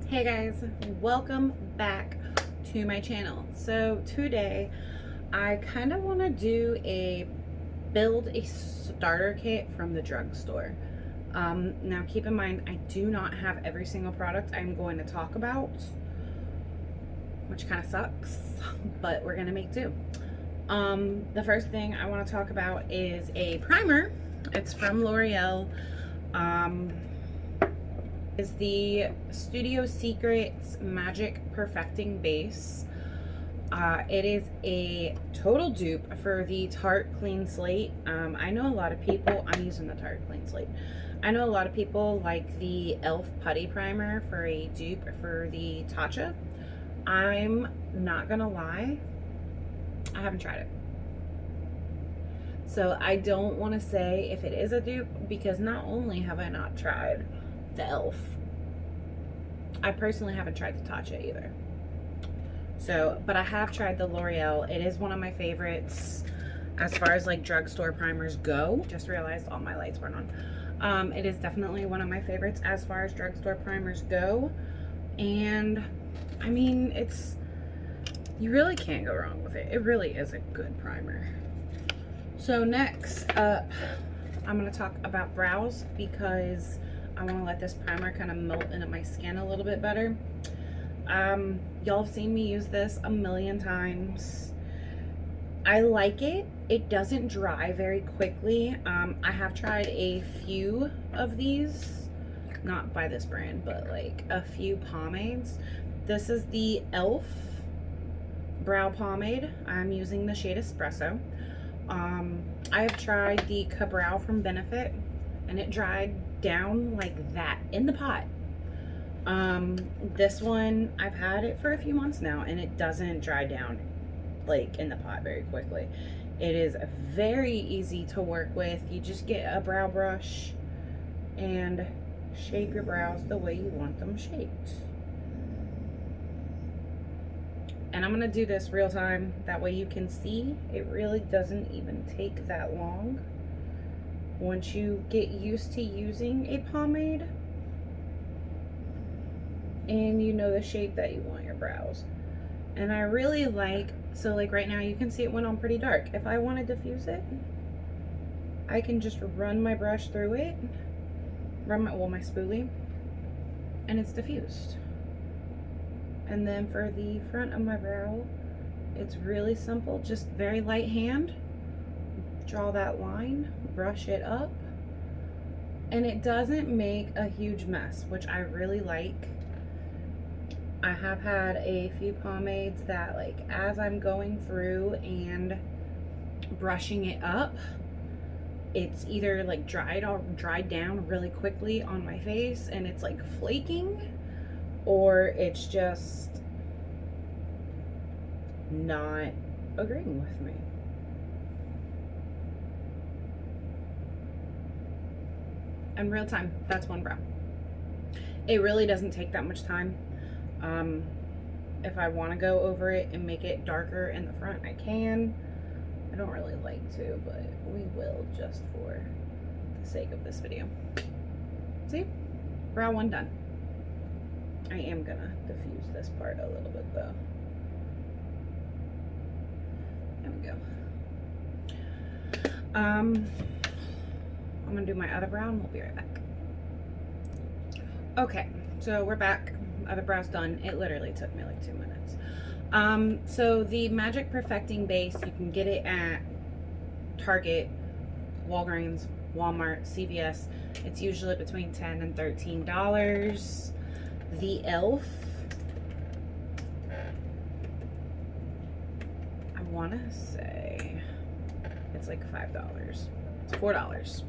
Hey guys, welcome back to my channel. So today I kind of want to build a starter kit from the drugstore. Now keep in mind, I do not have every single product I'm going to talk about, which kind of sucks, but we're gonna make do. The first thing I want to talk about is a primer. It's from L'Oreal. Is the Studio Secrets Magic Perfecting Base. It is a total dupe for the Tarte Clean Slate. I know a lot of people, I'm using the Tarte Clean Slate. I know a lot of people like the e.l.f. Putty Primer for a dupe for the Tatcha. I'm not gonna lie, I haven't tried it. So I don't want to say if it is a dupe, because not only have I not tried the e.l.f., I personally haven't tried the Tatcha either. So, but I have tried the L'Oreal. It is one of my favorites as far as like drugstore primers go. Just realized all my lights weren't on. It is definitely one of my favorites as far as drugstore primers go. And I mean, you really can't go wrong with it. It really is a good primer. So next up, I'm gonna talk about brows because I want to let this primer kind of melt into my skin a little bit better. Y'all have seen me use this a million times. I like it. It doesn't dry very quickly. I have tried a few of these, not by this brand, but like a few pomades. This is the e.l.f. brow pomade. I'm using the shade Espresso. I have tried the Ka-Brow from Benefit, and it dried down like that in the pot. This one, I've had it for a few months now, and it doesn't dry down like in the pot very quickly. It is very easy to work with. You just get a brow brush and shape your brows the way you want them shaped. And I'm gonna do this real time, that way you can see it really doesn't even take that long. Once you get used to using a pomade and you know the shape that you want your brows. And I really like, so like right now you can see it went on pretty dark. If I want to diffuse it, I can just run my brush through it, my spoolie, and it's diffused. And then for the front of my brow, it's really simple, just very light hand. Draw that line, brush it up, and it doesn't make a huge mess, which I really like. I have had a few pomades that, like, as I'm going through and brushing it up, it's either like dried down really quickly on my face and it's like flaking, or it's just not agreeing with me. In real time, that's one brow. It really doesn't take that much time. If I want to go over it and make it darker in the front, I can. I don't really like to, but we will just for the sake of this video. See? Brow one done. I am gonna diffuse this part a little bit though. There we go. I'm gonna do my other brow and we'll be right back. Okay, so we're back. Other brow's done. It literally took me like 2 minutes. So the Magic Perfecting Base, you can get it at Target, Walgreens, Walmart, CVS. It's usually between $10 and $13. The e.l.f., I want to say it's like $5. It's $4.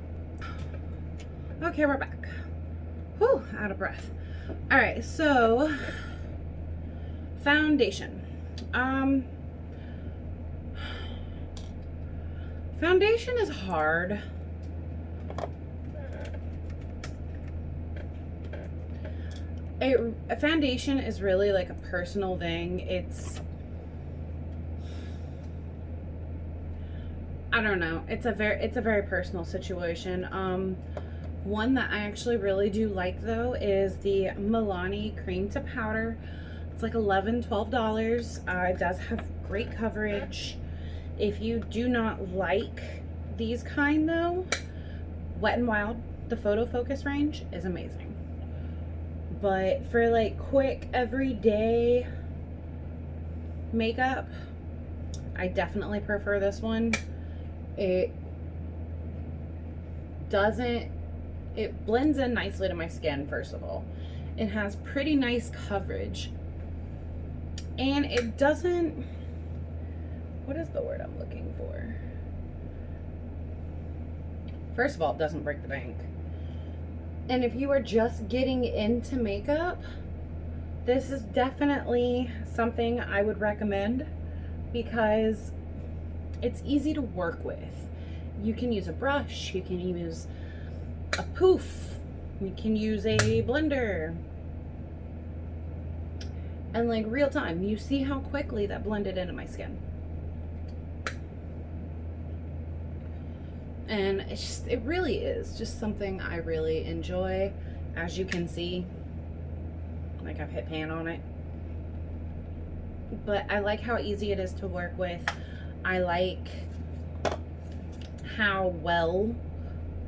Okay, we're back. Whew, out of breath. All right, so foundation. Foundation is hard. A foundation is really like a personal thing. I don't know. It's a very personal situation. One that I actually really do like though is the Milani Cream to Powder. It's like $11, $12. It does have great coverage. If you do not like these kind though, Wet n Wild, the photo focus range is amazing. But for like quick everyday makeup, I definitely prefer this one. It blends in nicely to my skin, first of all. It has pretty nice coverage. And it doesn't, what is the word I'm looking for? First of all, it doesn't break the bank. And if you are just getting into makeup, this is definitely something I would recommend because it's easy to work with. You can use a brush, you can use a poof, you can use a blender. And like real time, you see how quickly that blended into my skin. And it's just, it really is just something I really enjoy. As you can see, like I've hit pan on it. But I like how easy it is to work with. I like how well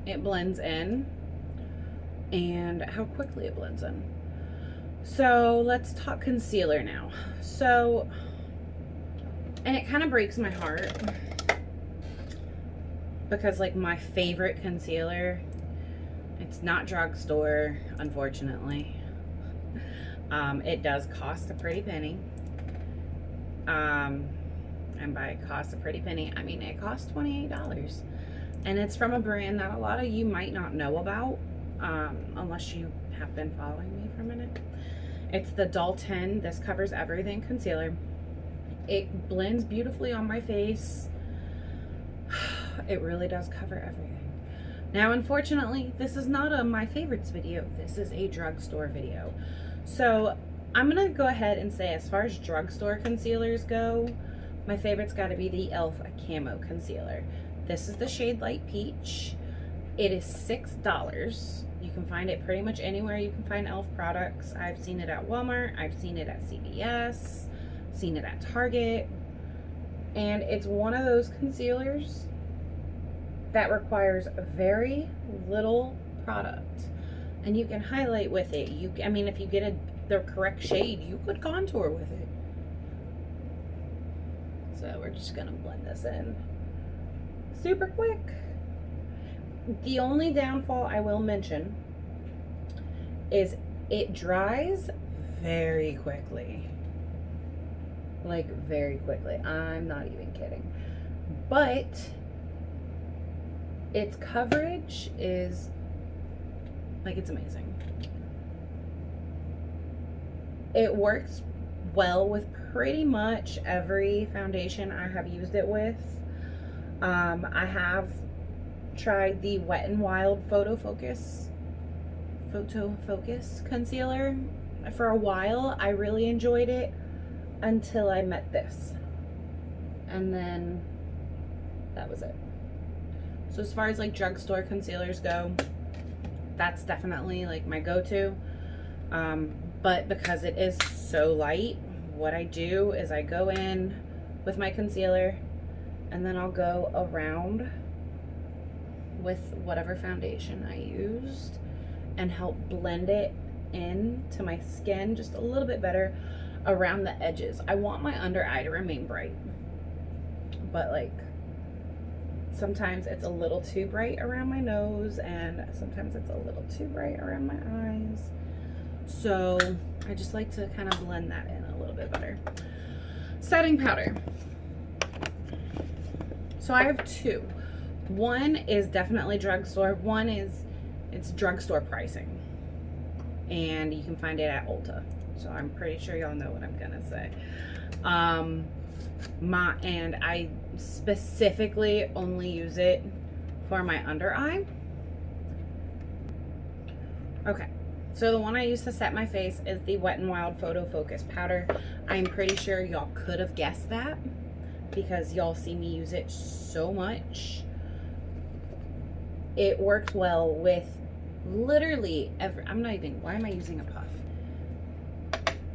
it blends in and how quickly it blends in. So let's talk concealer now. So, and it kind of breaks my heart because like my favorite concealer, it's not drugstore, unfortunately. It does cost a pretty penny. And by cost a pretty penny, I mean it costs $28. And it's from a brand that a lot of you might not know about, unless you have been following me for a minute. It's the Dalton This Covers Everything concealer. It blends beautifully on my face. It really does cover everything. Now, unfortunately, this is not a my favorites video. This is a drugstore video. So I'm gonna go ahead and say, as far as drugstore concealers go, my favorite's gotta be the e.l.f. Camo Concealer. This is the shade Light Peach. It is $6. You can find it pretty much anywhere you can find e.l.f. products. I've seen it at Walmart, I've seen it at CVS, seen it at Target. And it's one of those concealers that requires very little product. And you can highlight with it. I mean, if you get the correct shade, you could contour with it. So we're just gonna blend this in super quick. The only downfall I will mention is it dries very quickly. Like very quickly. I'm not even kidding. But its coverage is like, it's amazing. It works well with pretty much every foundation I have used it with. I have tried the Wet n Wild Photo Focus concealer for a while. I really enjoyed it until I met this, and then that was it. So as far as like drugstore concealers go, that's definitely like my go-to. But because it is so light, what I do is I go in with my concealer and then I'll go around with whatever foundation I used and help blend it into my skin just a little bit better around the edges. I want my under eye to remain bright, but like sometimes it's a little too bright around my nose and sometimes it's a little too bright around my eyes. So I just like to kind of blend that in a little bit better. Setting powder. So I have two. One is definitely drugstore. One is, it's drugstore pricing. And you can find it at Ulta. So I'm pretty sure y'all know what I'm gonna say. And I specifically only use it for my under eye. Okay. So the one I use to set my face is the Wet n Wild Photo Focus Powder. I'm pretty sure y'all could have guessed that because y'all see me use it so much. It works well with literally every, I'm not even, why am I using a puff?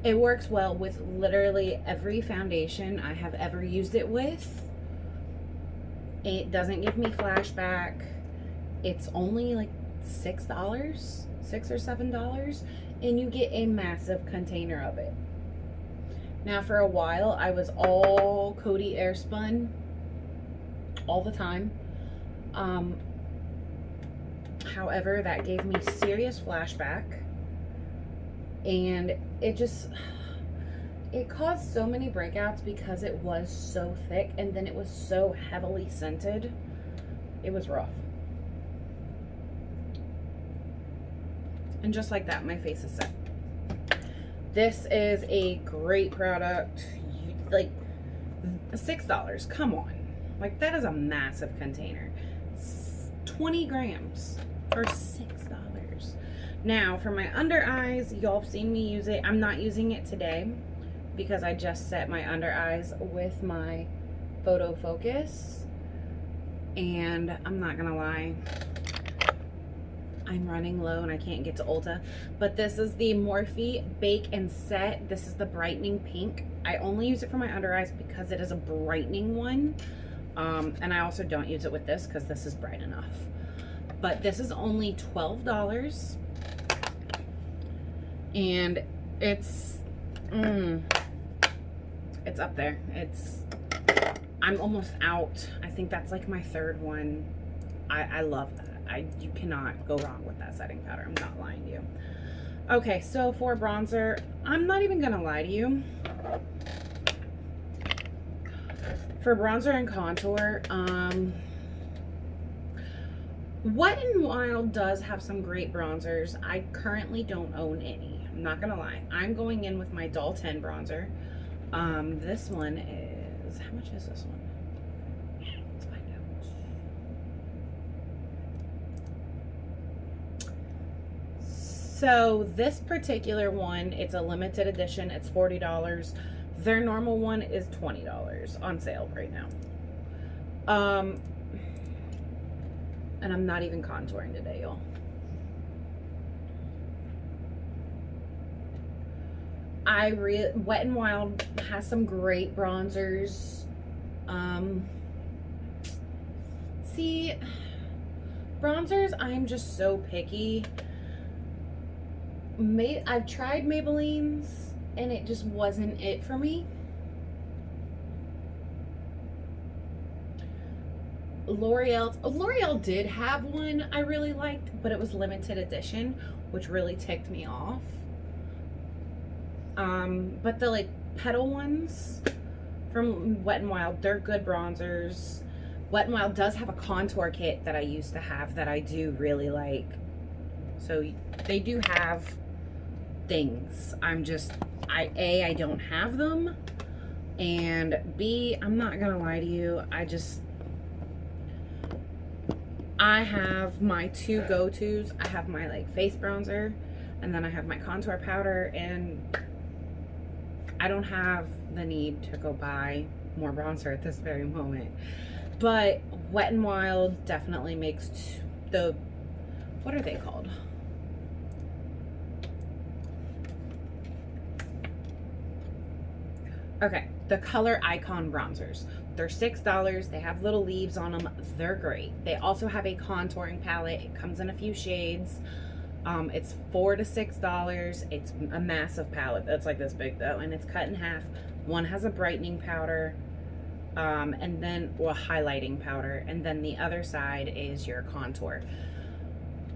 It works well with literally every foundation I have ever used it with. It doesn't give me flashback. It's only like $6, $6 or $7, and you get a massive container of it. Now for a while, I was all Coty Airspun all the time. However, that gave me serious flashback, and it caused so many breakouts because it was so thick, and then it was so heavily scented. It was rough. And just like that, my face is set. This is a great product. Like, $6, come on. Like, that is a massive container. 20 grams for $6. Now, for my under eyes, y'all have seen me use it. I'm not using it today because I just set my under eyes with my Photo Focus. And I'm not gonna lie, I'm running low and I can't get to Ulta. But this is the Morphe Bake and Set. This is the brightening pink. I only use it for my under eyes because it is a brightening one. And I also don't use it with this because this is bright enough. But this is only $12. And it's up there. I'm almost out. I think that's like my third one. I love that. You cannot go wrong with that setting powder. I'm not lying to you. Okay, so for bronzer, I'm not even gonna lie to you. For bronzer and contour, Wet n Wild does have some great bronzers. I currently don't own any. I'm not gonna lie. I'm going in with my Doll 10 bronzer. This one is, how much is this one? Let's find out. So this particular one, it's a limited edition. It's $40. Their normal one is $20 on sale right now. And I'm not even contouring today, y'all. Wet n Wild has some great bronzers. See, bronzers, I'm just so picky. I've tried Maybelline's and it just wasn't it for me. L'Oreal did have one I really liked, but it was limited edition, which really ticked me off. But the like petal ones from Wet n Wild, they're good bronzers. Wet n Wild does have a contour kit that I used to have that I do really like. So they do have things. I don't have them, and B, I'm not gonna lie to you, I have my two go-tos. I have my like face bronzer, and then I have my contour powder, and I don't have the need to go buy more bronzer at this very moment. But Wet n Wild definitely makes what are they called? Okay, the Color Icon bronzers. They're $6. They have little leaves on them. They're great. They also have a contouring palette. It comes in a few shades. It's $4 to $6. It's a massive palette. That's like this big though, and it's cut in half. One has a brightening powder, and then a highlighting powder, and then the other side is your contour.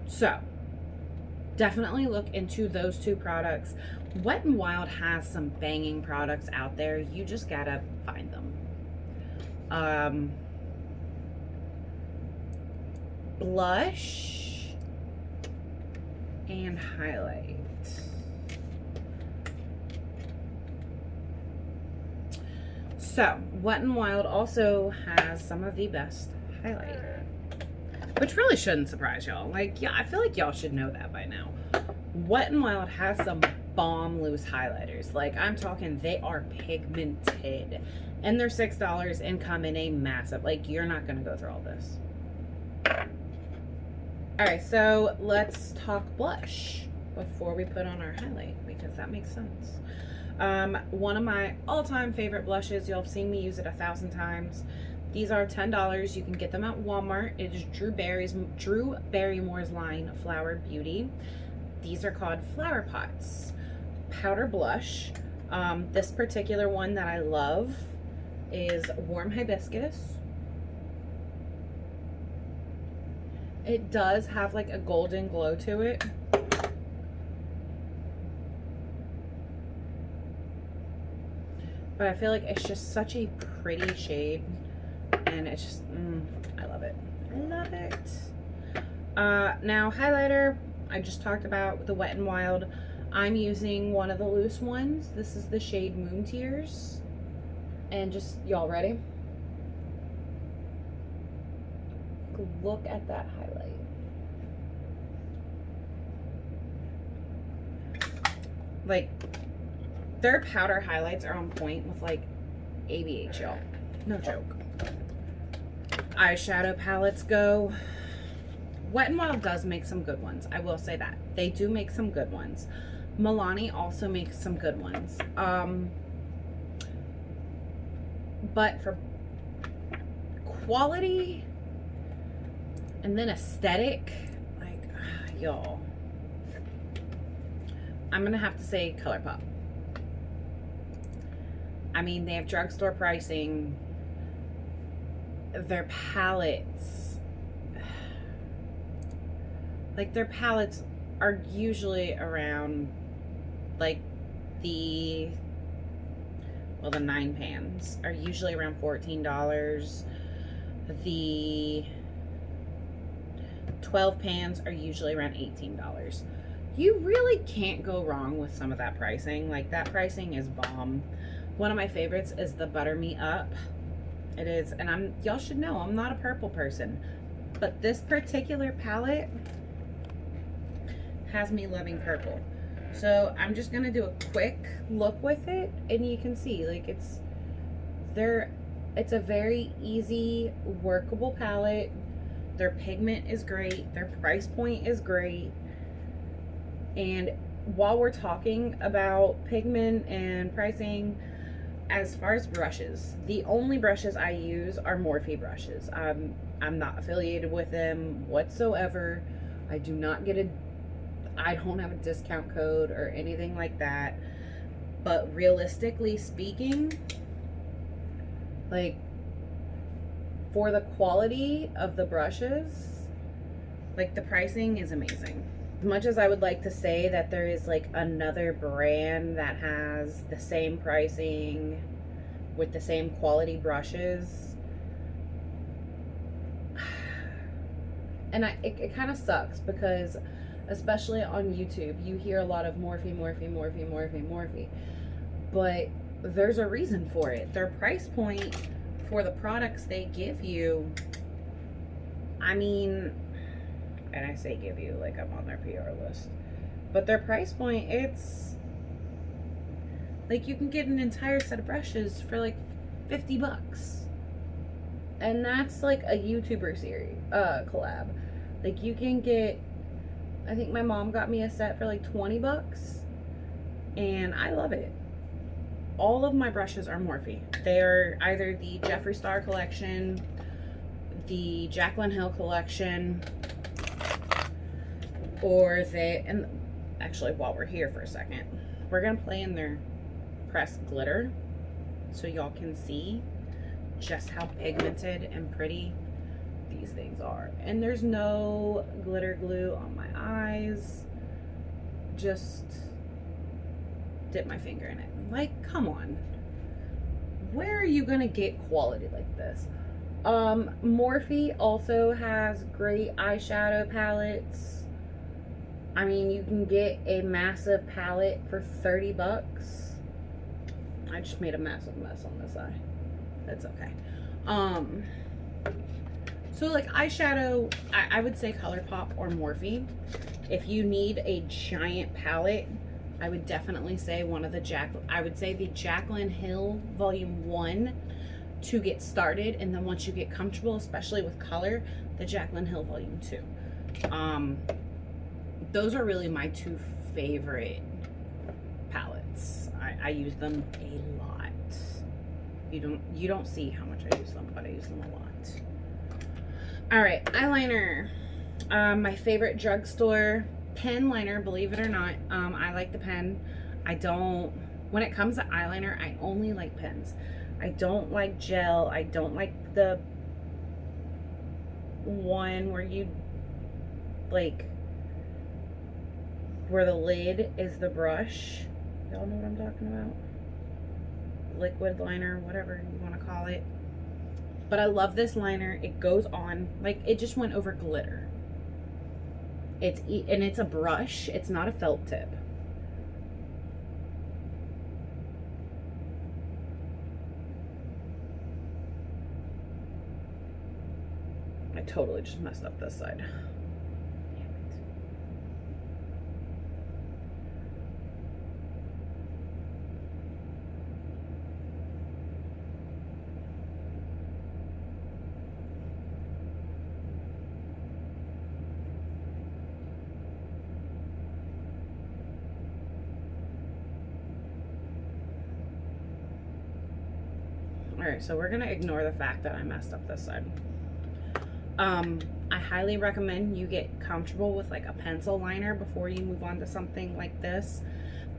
So definitely look into those two products. Wet n Wild has some banging products out there. You just gotta find them. Blush and highlight. So Wet n Wild also has some of the best highlight, which really shouldn't surprise y'all. Like, yeah, I feel like y'all should know that by now. Wet n Wild has some bomb loose highlighters. Like, I'm talking, they are pigmented, and they're $6 and come in a massive, like, you're not gonna go through all this. All right, so let's talk blush before we put on our highlight, because that makes sense. One of my all-time favorite blushes, you'll have seen me use it 1,000 times. These are $10. You can get them at Walmart. It is Drew Barrymore's line Flower Beauty. These are called Flower Pots powder blush. This particular one that I love is Warm Hibiscus. It does have like a golden glow to it. But I feel like it's just such a pretty shade. And it's just, I love it. I love it. Now, highlighter, I just talked about the Wet n Wild. I'm using one of the loose ones. This is the shade Moon Tears. And just, y'all ready? Look at that highlight. Like, their powder highlights are on point with like ABH, y'all. No joke. Eyeshadow palettes go. Wet n Wild does make some good ones. I will say that. They do make some good ones. Milani also makes some good ones. But for quality and then aesthetic, like, y'all, I'm gonna have to say ColourPop. I mean, they have drugstore pricing. Their palettes, like, their palettes are usually around, like, the 9 pans are usually around $14. The 12 pans are usually around $18. You really can't go wrong with some of that pricing. Like, that pricing is bomb. One of my favorites is the Butter Me Up. It is, and y'all should know, I'm not a purple person, but this particular palette has me loving purple. So I'm just gonna do a quick look with it, and you can see, like, it's a very easy, workable palette. Their pigment is great. Their price point is great. And while we're talking about pigment and pricing, as far as brushes, the only brushes I use are Morphe brushes. I'm not affiliated with them whatsoever. I don't have a discount code or anything like that. But realistically speaking, like, for the quality of the brushes, like, the pricing is amazing. As much as I would like to say that there is like another brand that has the same pricing with the same quality brushes, and it kind of sucks, because especially on YouTube you hear a lot of Morphe, but there's a reason for it. Their price point for the products they give you, I mean, and I say give you like I'm on their PR list, but their price point, it's like you can get an entire set of brushes for like $50, and that's like a YouTuber series collab. Like, you can get, I think my mom got me a set for like $20, and I love it. All of my brushes are Morphe. They are either the Jeffree Star collection, the Jaclyn Hill collection, or and actually, while we're here for a second, we're gonna play in their pressed glitter so y'all can see just how pigmented and pretty these things are. And there's no glitter glue on my eyes. Just dip my finger in it. Like, come on, where are you gonna get quality like this? Morphe also has great eyeshadow palettes. I mean, you can get a massive palette for $30. I just made a massive mess on this eye. That's okay. So like eyeshadow, I would say ColourPop or Morphe. If you need a giant palette, I would definitely say I would say the Jaclyn Hill Volume 1 to get started, and then once you get comfortable, especially with color, the Jaclyn Hill Volume 2. Those are really my two favorite palettes. I use them a lot. You don't see how much I use them, but I use them a lot. All right, eyeliner. My favorite drugstore pen liner, believe it or not. I like the pen. When it comes to eyeliner, I only like pens. I don't like gel. I don't like the one where you like where the lid is the brush. Y'all know what I'm talking about? Liquid liner, whatever you want to call it. But I love this liner. It goes on like it just went over glitter. And it's a brush. It's not a felt tip. I totally just messed up this side. Alright, so we're gonna ignore the fact that I messed up this side. I highly recommend you get comfortable with like a pencil liner before you move on to something like this,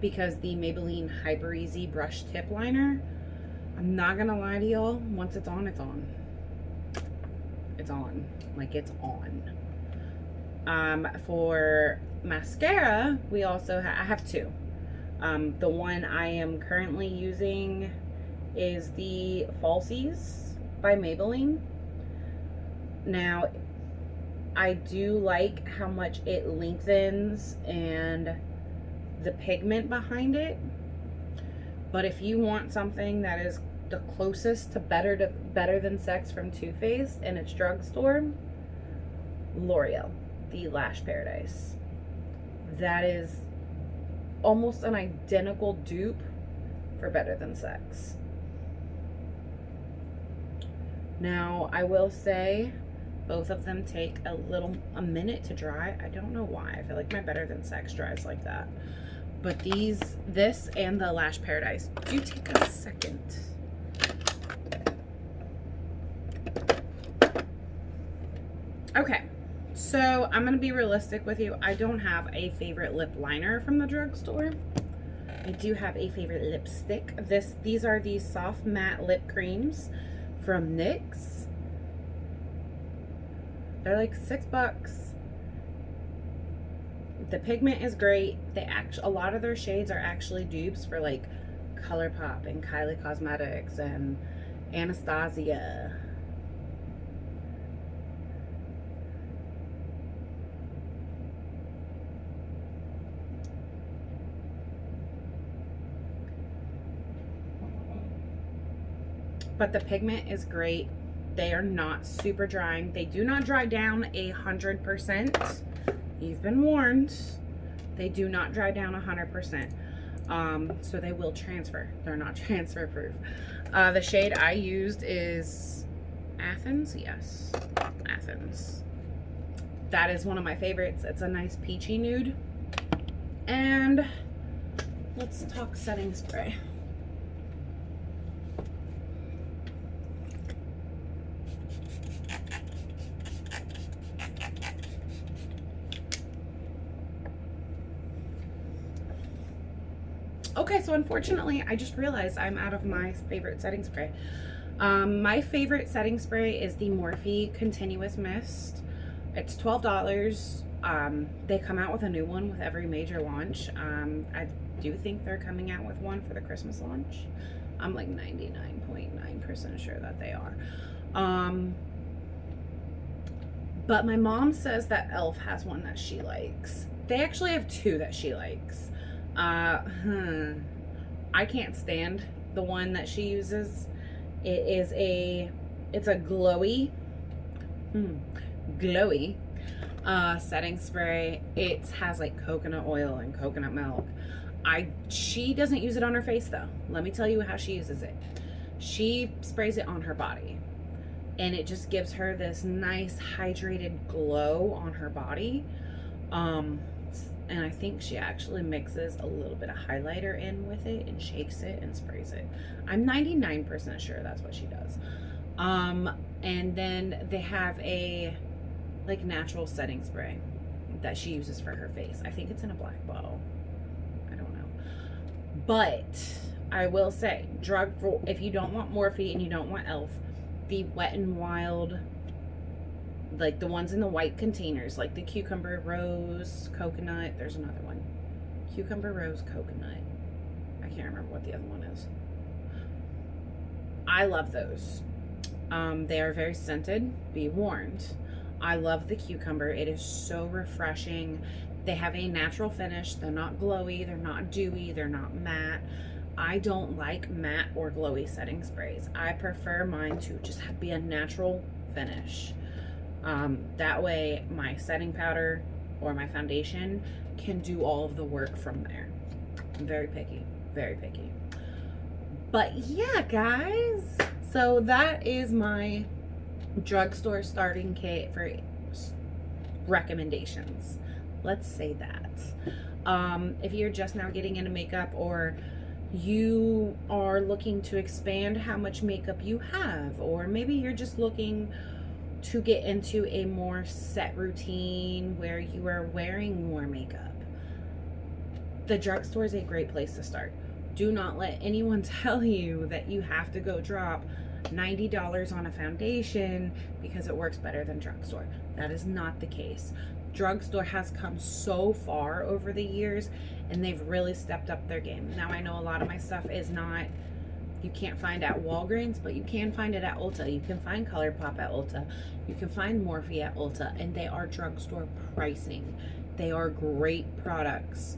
because the Maybelline Hyper Easy brush tip liner, I'm not gonna lie to y'all, once it's on, it's on. It's on. Like, it's on. For mascara, we also I have two. The one I am currently using is the Falsies by Maybelline. Now, I do like how much it lengthens and the pigment behind it. But if you want something that is the closest to Better Than Sex from Too Faced and its drugstore, L'Oreal, the Lash Paradise. That is almost an identical dupe for Better Than Sex. Now, I will say both of them take a minute to dry. I don't know why. I feel like my Better Than Sex dries like that. But this and the Lash Paradise do take a second. Okay, so I'm gonna be realistic with you. I don't have a favorite lip liner from the drugstore. I do have a favorite lipstick. These are the soft matte lip creams from NYX. They're like $6. The pigment is great. A lot of their shades are actually dupes for like ColourPop and Kylie Cosmetics and Anastasia. But the pigment is great. They are not super drying. They do not dry down 100%. You've been warned. They do not dry down 100%. So they will transfer. They're not transfer proof. The shade I used is Athens. Yes, Athens. That is one of my favorites. It's a nice peachy nude. And let's talk setting spray. Okay, so unfortunately, I just realized I'm out of my favorite setting spray. My favorite setting spray is the Morphe Continuous Mist. It's $12. They come out with a new one with every major launch. I do think they're coming out with one for the Christmas launch. I'm like 99.9% sure that they are. But my mom says that e.l.f. has one that she likes. They actually have two that she likes. I can't stand the one that she uses. It's a glowy setting spray. It has like coconut oil and coconut milk. She doesn't use it on her face though. Let me tell you how she uses it. She sprays it on her body. and it just gives her this nice hydrated glow on her body. And I think she actually mixes a little bit of highlighter in with it and shakes it and sprays it. I'm 99% sure that's what she does. And then they have a like natural setting spray that she uses for her face. I think it's in a black bottle. I don't know. But I will say, if you don't want Morphe and you don't want e.l.f., the Wet n Wild, like the ones in the white containers, like the cucumber, rose, coconut. There's another one. Cucumber, rose, coconut. I can't remember what the other one is. I love those. They are very scented. Be warned. I love the cucumber. It is so refreshing. They have a natural finish. They're not glowy. They're not dewy. They're not matte. I don't like matte or glowy setting sprays. I prefer mine to just be a natural finish. That way my setting powder or my foundation can do all of the work from there. I'm very picky, very picky. But yeah, guys, so that is my drugstore starting kit for recommendations. Let's say that. If you're just now getting into makeup, or you are looking to expand how much makeup you have, or maybe you're just looking to get into a more set routine where you are wearing more makeup, the drugstore is a great place to start. Do not let anyone tell you that you have to go drop $90 on a foundation because it works better than drugstore. That is not the case. Drugstore has come so far over the years, and they've really stepped up their game. Now, I know a lot of my stuff is not, you can't find at Walgreens, but you can find it at Ulta. You can find ColourPop at Ulta. You can find Morphe at Ulta, and they are drugstore pricing. They are great products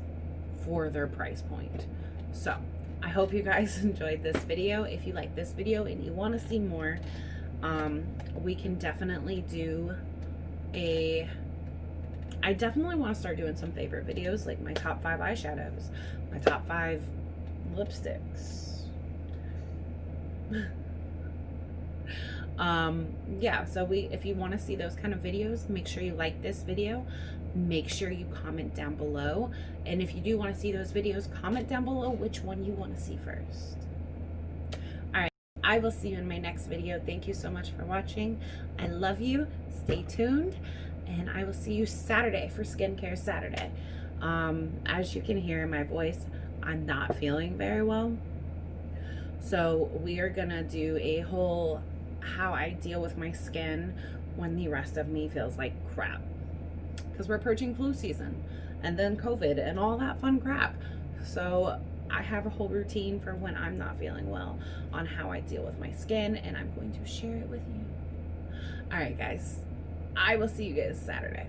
for their price point. So I hope you guys enjoyed this video. If you like this video and you want to see more, we can definitely do I definitely want to start doing some favorite videos, like my top 5 eyeshadows, my top 5 lipsticks. Yeah, so if you want to see those kind of videos, make sure you like this video, make sure you comment down below, and if you do want to see those videos, comment down below which one you want to see first. All right, I will see you in my next video. Thank you so much for watching. I love you. Stay tuned, and I will see you Saturday for Skincare Saturday. As you can hear in my voice, I'm not feeling very well. So we are gonna do a whole how I deal with my skin when the rest of me feels like crap. Because we're approaching flu season and then COVID and all that fun crap. So I have a whole routine for when I'm not feeling well on how I deal with my skin, and I'm going to share it with you. All right, guys. I will see you guys Saturday.